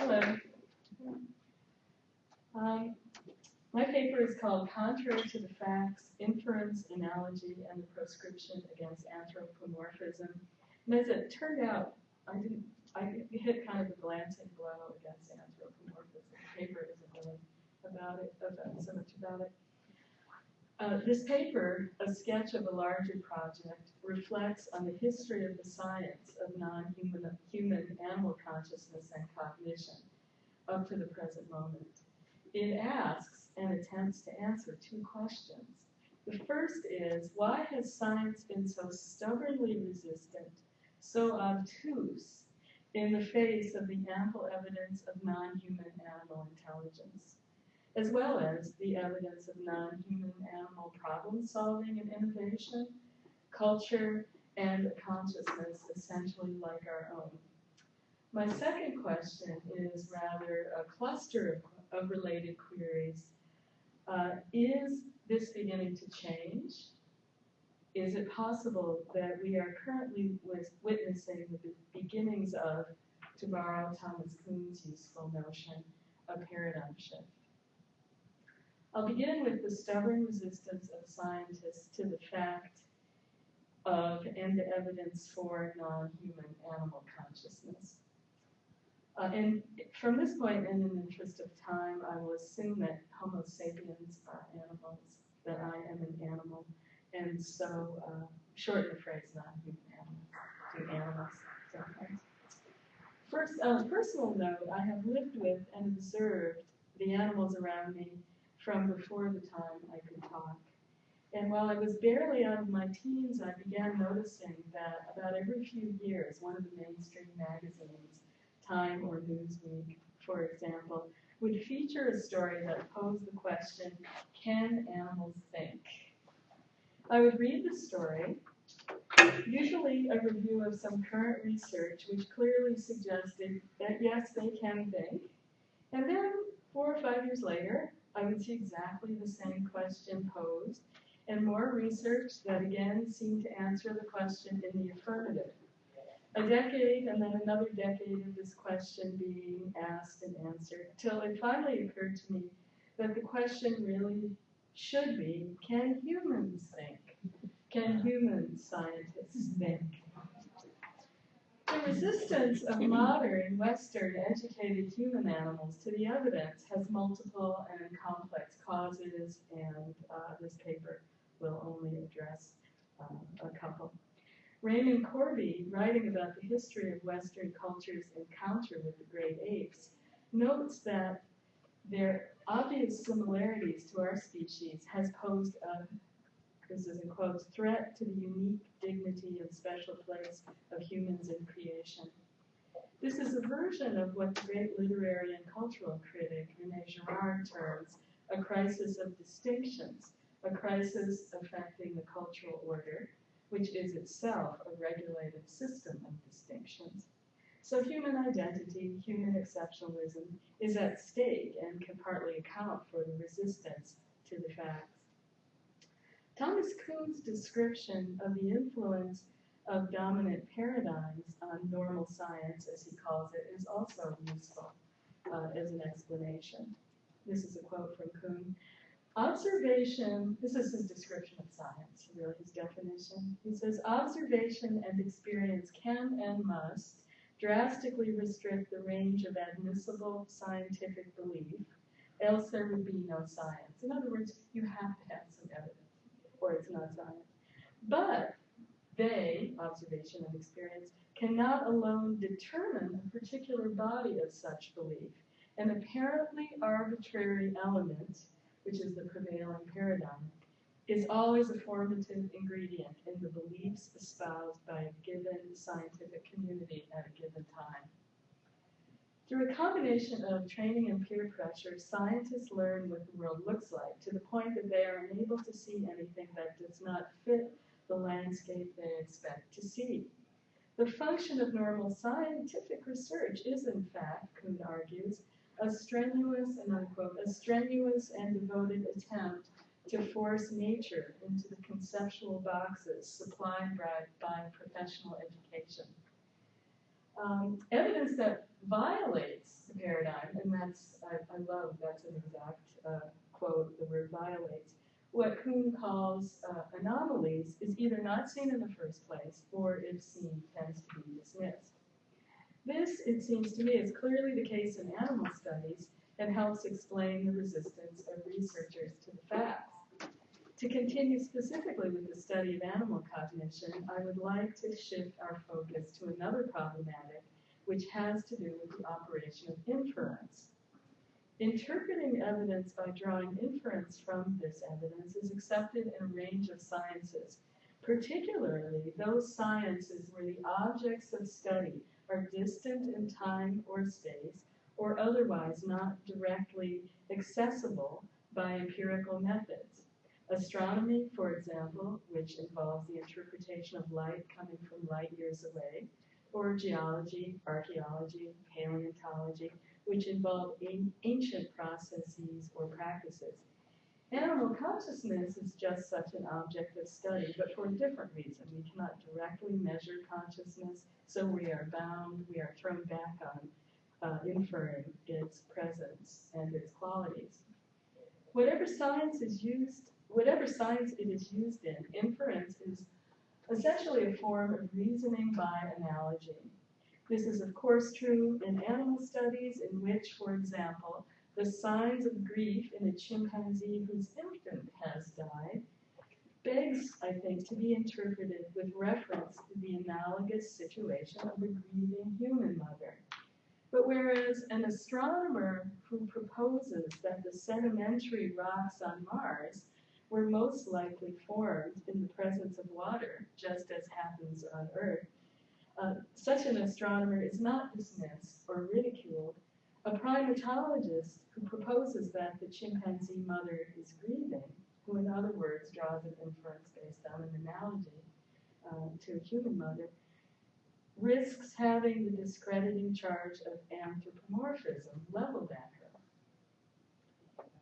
Hello. My paper is called Contrary to the Facts, Inference, Analogy, and the Proscription against Anthropomorphism. And as it turned out, I hit kind of a glancing blow against anthropomorphism. The paper isn't really so much about it. This paper, a sketch of a larger project, reflects on the history of the science of non-human animal consciousness and cognition up to the present moment. It asks and attempts to answer two questions. The first is, why has science been so stubbornly resistant, so obtuse, in the face of the ample evidence of non-human animal intelligence, as well as the evidence of non-human animal problem-solving and innovation, culture, and a consciousness essentially like our own? My second question is rather a cluster of related queries. Is this beginning to change? Is it possible that we are currently witnessing the beginnings of, to borrow Thomas Kuhn's useful notion, a paradigm shift? I'll begin with the stubborn resistance of scientists to the fact of and the evidence for non-human animal consciousness. And from this point, in the interest of time, I will assume that Homo sapiens are animals, that I am an animal, and so shorten the phrase non-human animals to animals sometimes. First, on a personal note, I have lived with and observed the animals around me from before the time I could talk. And while I was barely out of my teens, I began noticing that about every few years, one of the mainstream magazines, Time or Newsweek, for example, would feature a story that posed the question, can animals think? I would read the story, usually a review of some current research which clearly suggested that yes, they can think, and then 4 or 5 years later, I would see exactly the same question posed, and more research that again seemed to answer the question in the affirmative. A decade and then another decade of this question being asked and answered, till it finally occurred to me that the question really should be, can humans think? Can human scientists think? The resistance of modern, Western, educated human animals to the evidence has multiple and complex causes, and this paper will only address a couple. Raymond Corby, writing about the history of Western culture's encounter with the great apes, notes that their obvious similarities to our species has posed a, this is in quotes, threat to the unique dignity and special place of humans in creation. This is a version of what the great literary and cultural critic René Girard terms a crisis of distinctions, a crisis affecting the cultural order, which is itself a regulated system of distinctions. So human identity, human exceptionalism, is at stake and can partly account for the resistance to the facts. Thomas Kuhn's description of the influence of dominant paradigms on normal science, as he calls it, is also useful as an explanation. This is a quote from Kuhn. Observation, this is his description of science, really his definition. He says, observation and experience can and must drastically restrict the range of admissible scientific belief, else there would be no science. In other words, you have to have some evidence, or it's not science. But they, observation and experience, cannot alone determine a particular body of such belief. An apparently arbitrary element, which is the prevailing paradigm, is always a formative ingredient in the beliefs espoused by a given scientific community at a given time. Through a combination of training and peer pressure, scientists learn what the world looks like to the point that they are unable to see anything that does not fit the landscape they expect to see. The function of normal scientific research is, in fact, Kuhn argues, a strenuous, and unquote, a strenuous and devoted attempt to force nature into the conceptual boxes supplied by professional education. Evidence that violates the paradigm, and I love, that's an exact quote, the word violates, what Kool calls anomalies is either not seen in the first place, or if seen, tends to be dismissed. This, it seems to me, is clearly the case in animal studies and helps explain the resistance of researchers to the facts. To continue specifically with the study of animal cognition, I would like to shift our focus to another problematic, which has to do with the operation of inference. Interpreting evidence by drawing inference from this evidence is accepted in a range of sciences, particularly those sciences where the objects of study are distant in time or space, or otherwise not directly accessible by empirical methods. Astronomy, for example, which involves the interpretation of light coming from light years away, or geology, archaeology, paleontology, which involve ancient processes or practices. Animal consciousness is just such an object of study, but for a different reason. We cannot directly measure consciousness, so we are thrown back on inferring its presence and its qualities. Whatever science it is used in, inference is essentially a form of reasoning by analogy. This is, of course, true in animal studies in which, for example, the signs of grief in a chimpanzee whose infant has died begs, I think, to be interpreted with reference to the analogous situation of a grieving human mother. But whereas an astronomer who proposes that the sedimentary rocks on Mars were most likely formed in the presence of water, just as happens on Earth, such an astronomer is not dismissed or ridiculed. A primatologist who proposes that the chimpanzee mother is grieving, who in other words draws an inference based on an analogy to a human mother, risks having the discrediting charge of anthropomorphism leveled at her.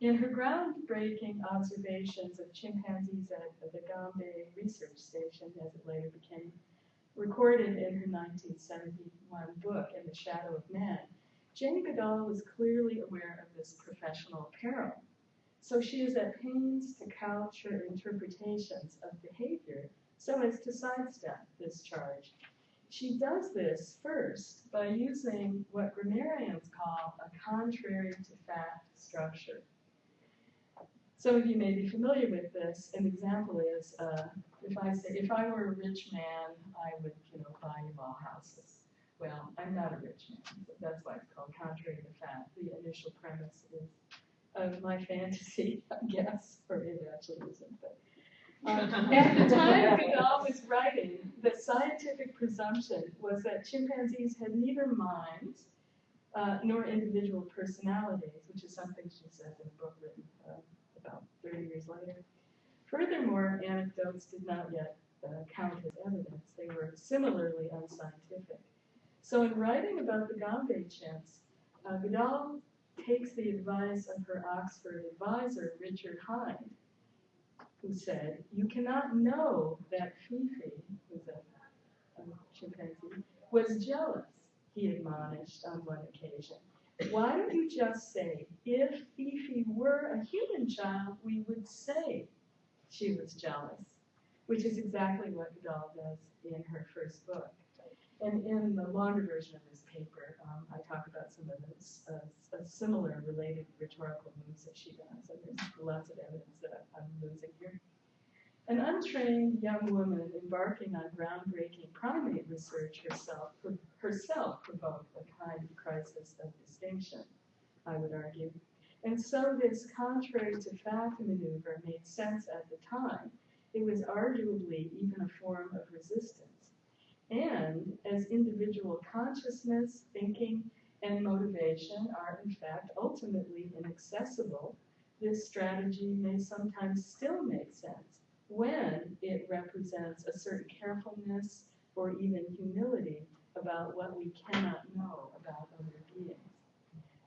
In her groundbreaking observations of chimpanzees at the Gombe Research Station, as it later became, recorded in her 1971 book, In the Shadow of Man, Jane Goodall was clearly aware of this professional peril. So she is at pains to couch her interpretations of behavior so as to sidestep this charge. She does this first by using what grammarians call a contrary to fact structure. Some of you may be familiar with this. An example is, if I were a rich man, I would, buy you all houses. Well, I'm not a rich man, but that's why it's called contrary to fact. The initial premise is of my fantasy, I guess, or it actually isn't. But at the time Goodall was writing, the scientific presumption was that chimpanzees had neither minds nor individual personalities, which is something she says in a book written about 30 years later. Furthermore, anecdotes did not yet count as evidence. They were similarly unscientific. So in writing about the Gombe chimps, Goodall takes the advice of her Oxford advisor, Richard Hind, who said, "You cannot know that Fifi," who's a chimpanzee, "was jealous," he admonished on one occasion. "Why don't you just say, if Fifi were a human child, we would say she was jealous," which is exactly what Goodall does in her first book. And in the longer version of this paper, I talk about some of those similar related rhetorical moves that she does, and there's lots of evidence that I'm losing here. An untrained young woman embarking on groundbreaking primate research herself provoked a kind of crisis of distinction, I would argue. And so this contrary to fact maneuver made sense at the time. It was arguably even a form of resistance. And as individual consciousness, thinking, and motivation are in fact ultimately inaccessible, this strategy may sometimes still make sense when it represents a certain carefulness or even humility about what we cannot know about other beings.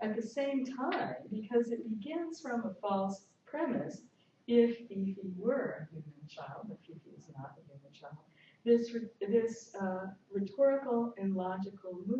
At the same time, because it begins from a false premise, if Fifi were a human child, but Fifi is not a human child, this rhetorical and logical move